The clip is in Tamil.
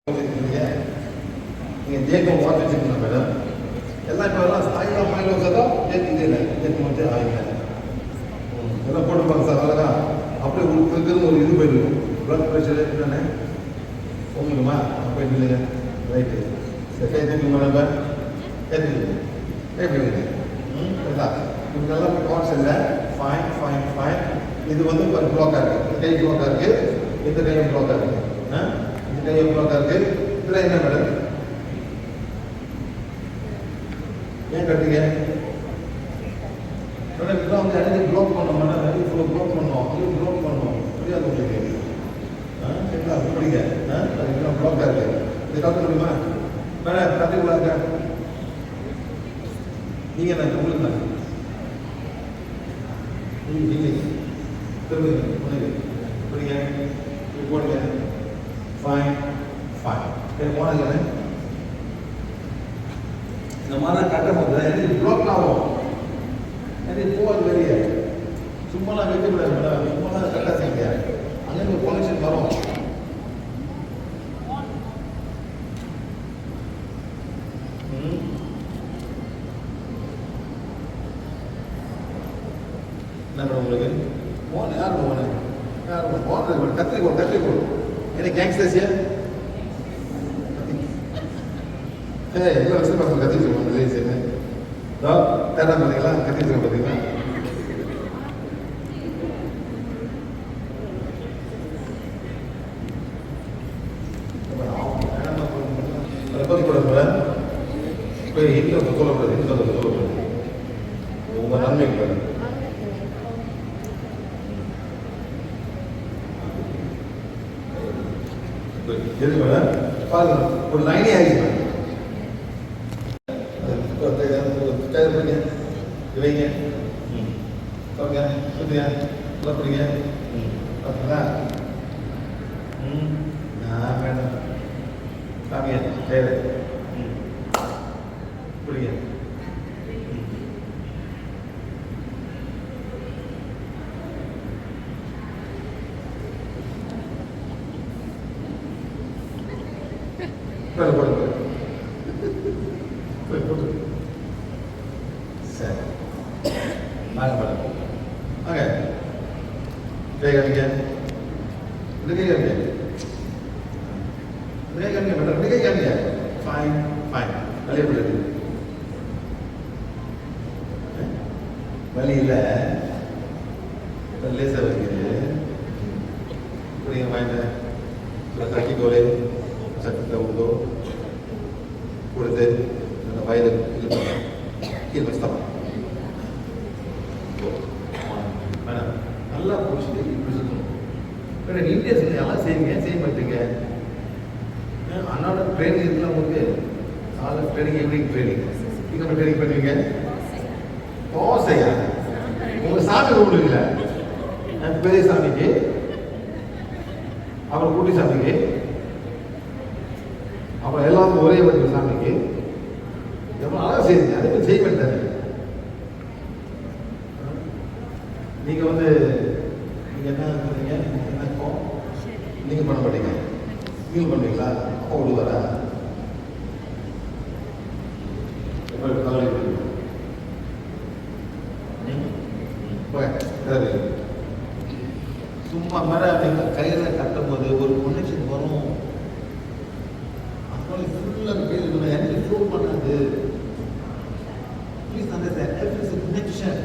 நீங்கள் ஜேக்கம் பார்த்து வச்சுக்கணும் மேடம். எல்லாம் இப்போ எல்லாம் ஸ்தாயிலாம் ஃபைல் வச்சதா ஜேக்கு இல்லை ஜேக்கு மட்டும் ஆகிங்க எல்லாம் போட்டுப்பாங்க சார். அழகா அப்படியே உங்களுக்கு ஒரு இது போயிருக்கும். ப்ளட் ப்ரெஷர் என்னென்ன உங்களுக்குமா அப்போ இல்லைங்க ரைட்டு. சரி கை தூக்கி மேடம் கை தூக்கி எப்படி இவங்கெல்லாம் கார்ட்ஸ் இல்லை. Fine fine fine. இது வந்து ஒரு ப்ளாக்காக இருக்குது. கை ப்ளாக்காக இருக்குது. இந்த கையும் ப்ளாக்காக இருக்குது. இந்த கையும் ப்ளாக்காக இருக்குது. இதில் என்ன மேடம் ஏன் கட்டுங்க மேடம்? இதெல்லாம் வந்து எனர்ஜி ப்ளாக் பண்ணோம் மேடம். எனர்ஜி ஃப்ளோ ப்ளாக் பண்ணோம். அது ப்ளாக் பண்ணோம். புரியாது உங்களுக்கு? சரிங்களா? படிங்க. இதெல்லாம் ப்ளாக்காக இருக்குது. இது கற்று முடியுமா மேடம்? கற்றுக்கலாங்க. நீங்கள் என்ன உங்களுக்கு தான் இல்லை திரும்ப புரியுங்க போடுங்க. ஃபைன் ஃபைன் போனது இந்த மாதிரி கட்டும் போது எனக்கு ப்ளாக் ஆகும். எனக்கு போகாது வெளியே. சும்மாலாம் வைக்கக்கூடாது மேடம். சும்மாலாம் கட்ட செய்ய அங்கே ஒரு கனெக்ஷன் வரும். என்ன மேடம் உங்களுக்கு போன யார் போன யார் போன கத்திரிக்கோள் கத்திரிக்கோள் என்ன கேங்ஸ்டர்ஸியா எல்லா வருஷம் பார்த்து கத்திரிக்கோள் ரிலேஷன் தேடா பார்த்தீங்களா? கத்திரிக்கோள் பார்த்தீங்களா? கூட போய் இந்த சொல்லக்கூடாது. இந்த சொல்லக்கூடாது. உங்கள் நன்மைக்கு எது மேடம் பாருங்க ஒரு லைனே ஆகிடுச்சு. வைங்க சொல்லுங்க சொல்லுங்க சொல்லப்படுங்க பார்த்தீங்களா? மேடம் காமிய சரி புரியுங்க. சரி வாங்க மேடம் வாங்க காமிக்க மேடம் காமிக்க. ஃபைன் ஃபைன் வலி எப்படி இருக்கு? வலி இல்லை லேசாக வலிக்குது. புரியுங்க வாங்க கட்டிக்கோலே சட்டத்தை உண்டோ கொடுத்து அந்த வயது இது கீழே வச்சுதான் மேடம் நல்லா பிடிச்சிட்டு இப்படி சுற்றணும் மேடம். இந்தியன்ஸ் எல்லாம் செய்வீங்க செய்ய மாட்டீங்க. அண்ணாவோட ட்ரைனிங் இருக்குல்ல உங்களுக்கு காலை ட்ரைனிங் ஈவினிங் ட்ரைனிங் நீங்கள் ட்ரைனிங் பண்ணுவீங்க. தோசையா உங்கள் சாமி கும்பிடுவீங்களா? பெரிய சாமிக்கு அப்புறம் குட்டி சாமிக்கு அப்புறம் எல்லாருக்கும் ஒரே வடிவ சாமிக்கு எவ்வளோ அழகாக செய்யுங்க. அதே மாதிரி செய்ய மாட்டாரு. நீங்கள் வந்து நீங்கள் என்ன பண்ணுறீங்க? என்ன இப்போ நீங்கள் பண்ண மாட்டீங்க. நீங்கள் பண்ணுவீங்களா? அப்போ விடுவாரா? சும்மா மேலே நீங்கள் கையில் கட்டும் போது ஒரு கனெக்ஷன் வரும். ஃபுல்லாக பேர் எனக்கு ஃப்ளோ பண்ணாது. Please understand every is a connection.